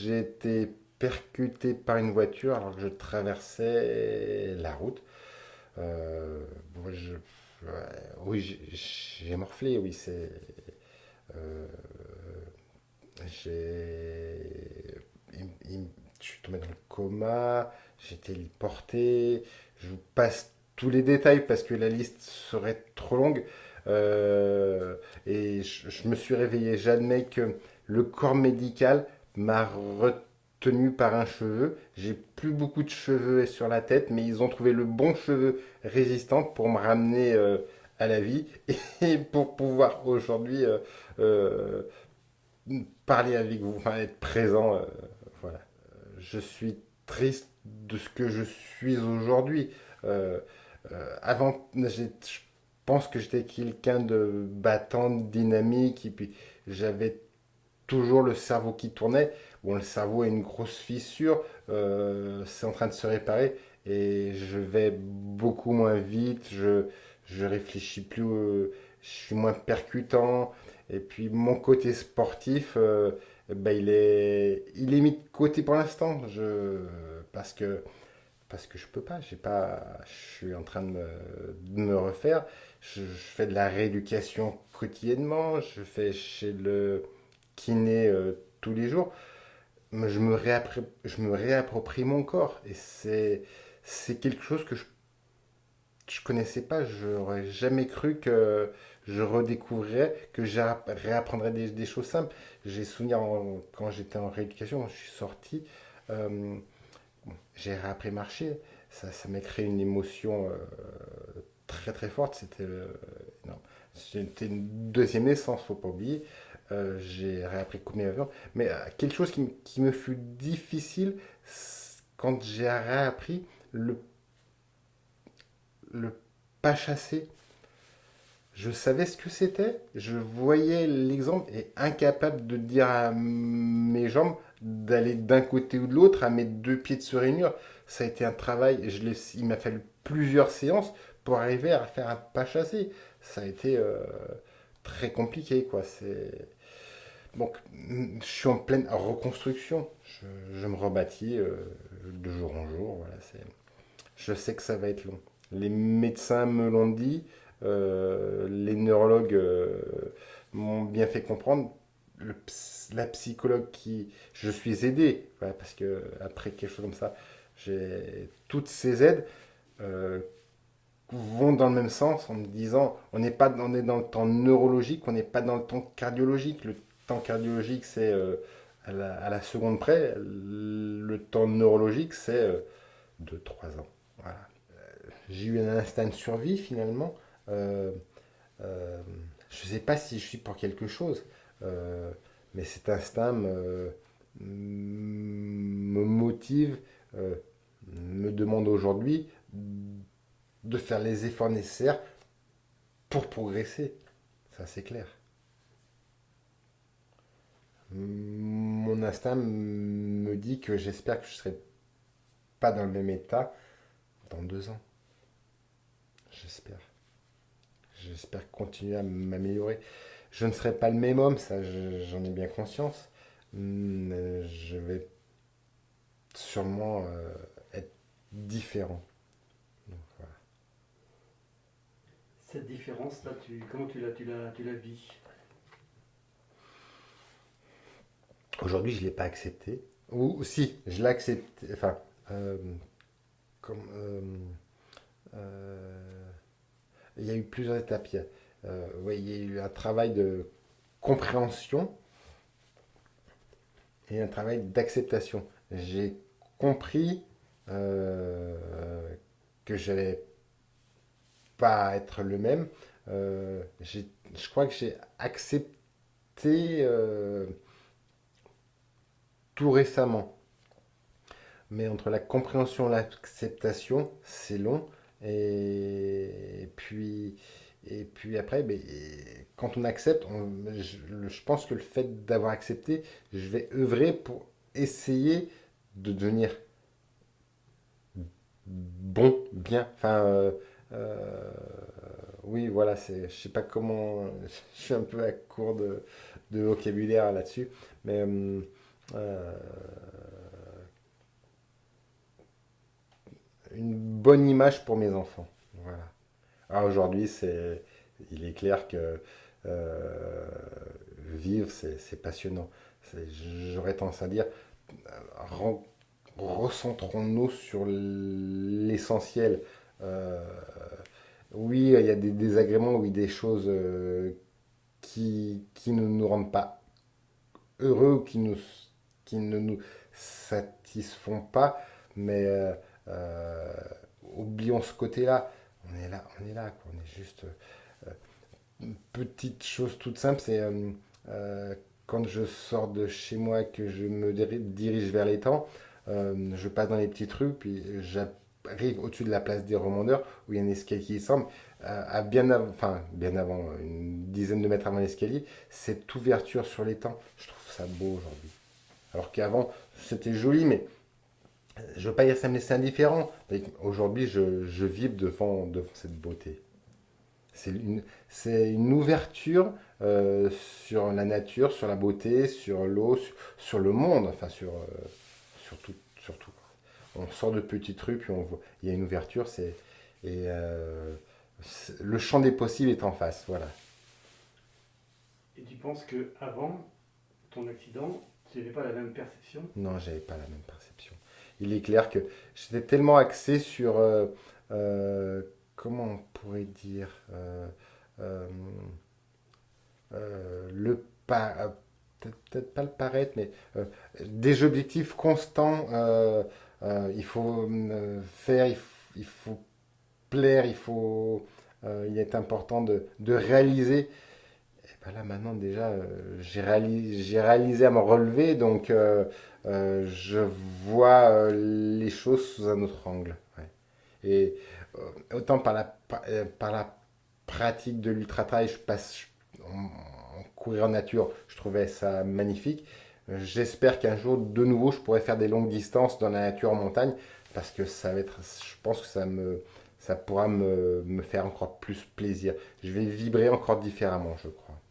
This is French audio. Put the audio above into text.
J'ai été percuté par une voiture alors que je traversais la route. Euh, bon, ouais, oui, j'ai morflé, oui, euh, je suis tombé dans le coma, j'ai été porté. Je vous passe tous les détails parce que la liste serait trop longue. Euh, et je me suis réveillé. J'admets que le corps médical m'a retenu par un cheveu. J'ai plus beaucoup de cheveux sur la tête, mais ils ont trouvé le bon cheveu résistant pour me ramener à la vie et pour pouvoir aujourd'hui euh, parler avec vous, enfin être présent. Voilà. Je suis triste de ce que je suis aujourd'hui. Euh, Avant, je pense que j'étais quelqu'un de battant, de dynamique, et puis j'avais toujours le cerveau qui tournait. Bon, le cerveau a une grosse fissure, c'est en train de se réparer, et je vais beaucoup moins vite, je réfléchis plus, je suis moins percutant, et puis mon côté sportif, ben, il est mis de côté pour l'instant, parce que je peux pas, j'ai pas, je suis en train de me refaire. Je fais de la rééducation quotidiennement, je fais chez le kiné tous les jours. Mais je me réapproprie mon corps et c'est quelque chose que je connaissais pas. J'aurais jamais cru que je redécouvrirais, que je réapprendrais des choses simples. J'ai souvenir quand j'étais en rééducation, quand je suis sorti. euh, j'ai réappris à marcher. Ça m'a créé une émotion très très forte. Non, c'était une deuxième naissance, faut pas oublier. J'ai réappris combien d'avions. Mais quelque chose qui me fut difficile quand j'ai réappris le, le pas chasser. Je savais ce que c'était, je voyais l'exemple et incapable de dire à mes jambes d'aller d'un côté ou de l'autre, à mes deux pieds de se réunir. Ça a été un travail, il m'a fallu plusieurs séances pour arriver à faire un pas chassé. Ça a été très compliqué, quoi. Donc, je suis en pleine reconstruction. Je me rebâtis de jour en jour. Voilà, je sais que ça va être long. Les médecins me l'ont dit, les neurologues m'ont bien fait comprendre. La psychologue qui. Je suis aidé, voilà, parce que après quelque chose comme ça, toutes ces aides euh, vont dans le même sens en me disant on est dans le temps neurologique, on n'est pas dans le temps cardiologique. Le temps cardiologique, c'est à la seconde près. Le temps neurologique, c'est 2-3 ans. Voilà. J'ai eu un instinct de survie finalement. Euh, euh, je ne sais pas si je suis pour quelque chose, euh, mais cet instinct me motive, euh, me demande aujourd'hui de faire les efforts nécessaires pour progresser. Ça, c'est clair. Mon instinct me dit que j'espère que je ne serai pas dans le même état dans 2 ans. J'espère. J'espère continuer à m'améliorer. Je ne serai pas le même homme, ça j'en ai bien conscience. Je vais sûrement être différent. Donc, voilà. Cette différence-là, comment tu la vis? Aujourd'hui, je ne l'ai pas accepté. Ou si, je l'ai accepté. Enfin, euh, comme, euh, il y a eu plusieurs étapes. Ouais, il y a eu un travail de compréhension et un travail d'acceptation. J'ai compris euh, que j'allais pas être le même. Je crois que j'ai accepté tout récemment. Mais entre la compréhension et l'acceptation, c'est long. Et et puis après, ben, quand on accepte, je pense que le fait d'avoir accepté, je vais œuvrer pour essayer de devenir bon, bien. Enfin, euh, oui, voilà, je sais pas comment, je suis un peu à court de vocabulaire là-dessus, mais euh, une bonne image pour mes enfants. Voilà. Ah, aujourd'hui, il est clair que euh, vivre, c'est passionnant. J'aurais tendance à dire, ren- recentrons-nous sur l'essentiel. Euh, oui, il y a des désagréments, oui, des choses qui ne nous rendent pas heureux, ou qui ne nous satisfont pas, mais euh, oublions ce côté-là. On est là, quoi. On est juste une petite chose toute simple, c'est quand je sors de chez moi, que je me dirige vers l'étang, je passe dans les petites rues, puis j'arrive au-dessus de la place des Remondeurs, où il y a un escalier qui semble, enfin, bien avant, une dizaine de mètres avant l'escalier, cette ouverture sur l'étang, je trouve ça beau aujourd'hui. Alors qu'avant, c'était joli, mais je veux pas dire que ça me laissait indifférent. Mais aujourd'hui, je vibre devant cette beauté. C'est une, c'est une ouverture sur la nature, sur la beauté, sur l'eau, sur le monde, enfin sur tout, sur tout. On sort de petites rues, puis il y a une ouverture, et le champ des possibles est en face, voilà. Et tu penses que avant ton accident, tu n'avais pas la même perception? Non, j'avais pas la même perception. Il est clair que j'étais tellement axé sur, euh, comment on pourrait dire, euh, peut-être pas le paraître, mais des objectifs constants. Il faut faire, il faut plaire, il est important de réaliser. Et ben là maintenant déjà, j'ai réalisé à me relever, donc je vois les choses sous un autre angle. Ouais. Et autant par la pratique de l'ultra-trail, je passe en courir en nature, je trouvais ça magnifique. J'espère qu'un jour, de nouveau, je pourrai faire des longues distances dans la nature en montagne, parce que ça va être, je pense que ça pourra me faire encore plus plaisir. Je vais vibrer encore différemment, je crois.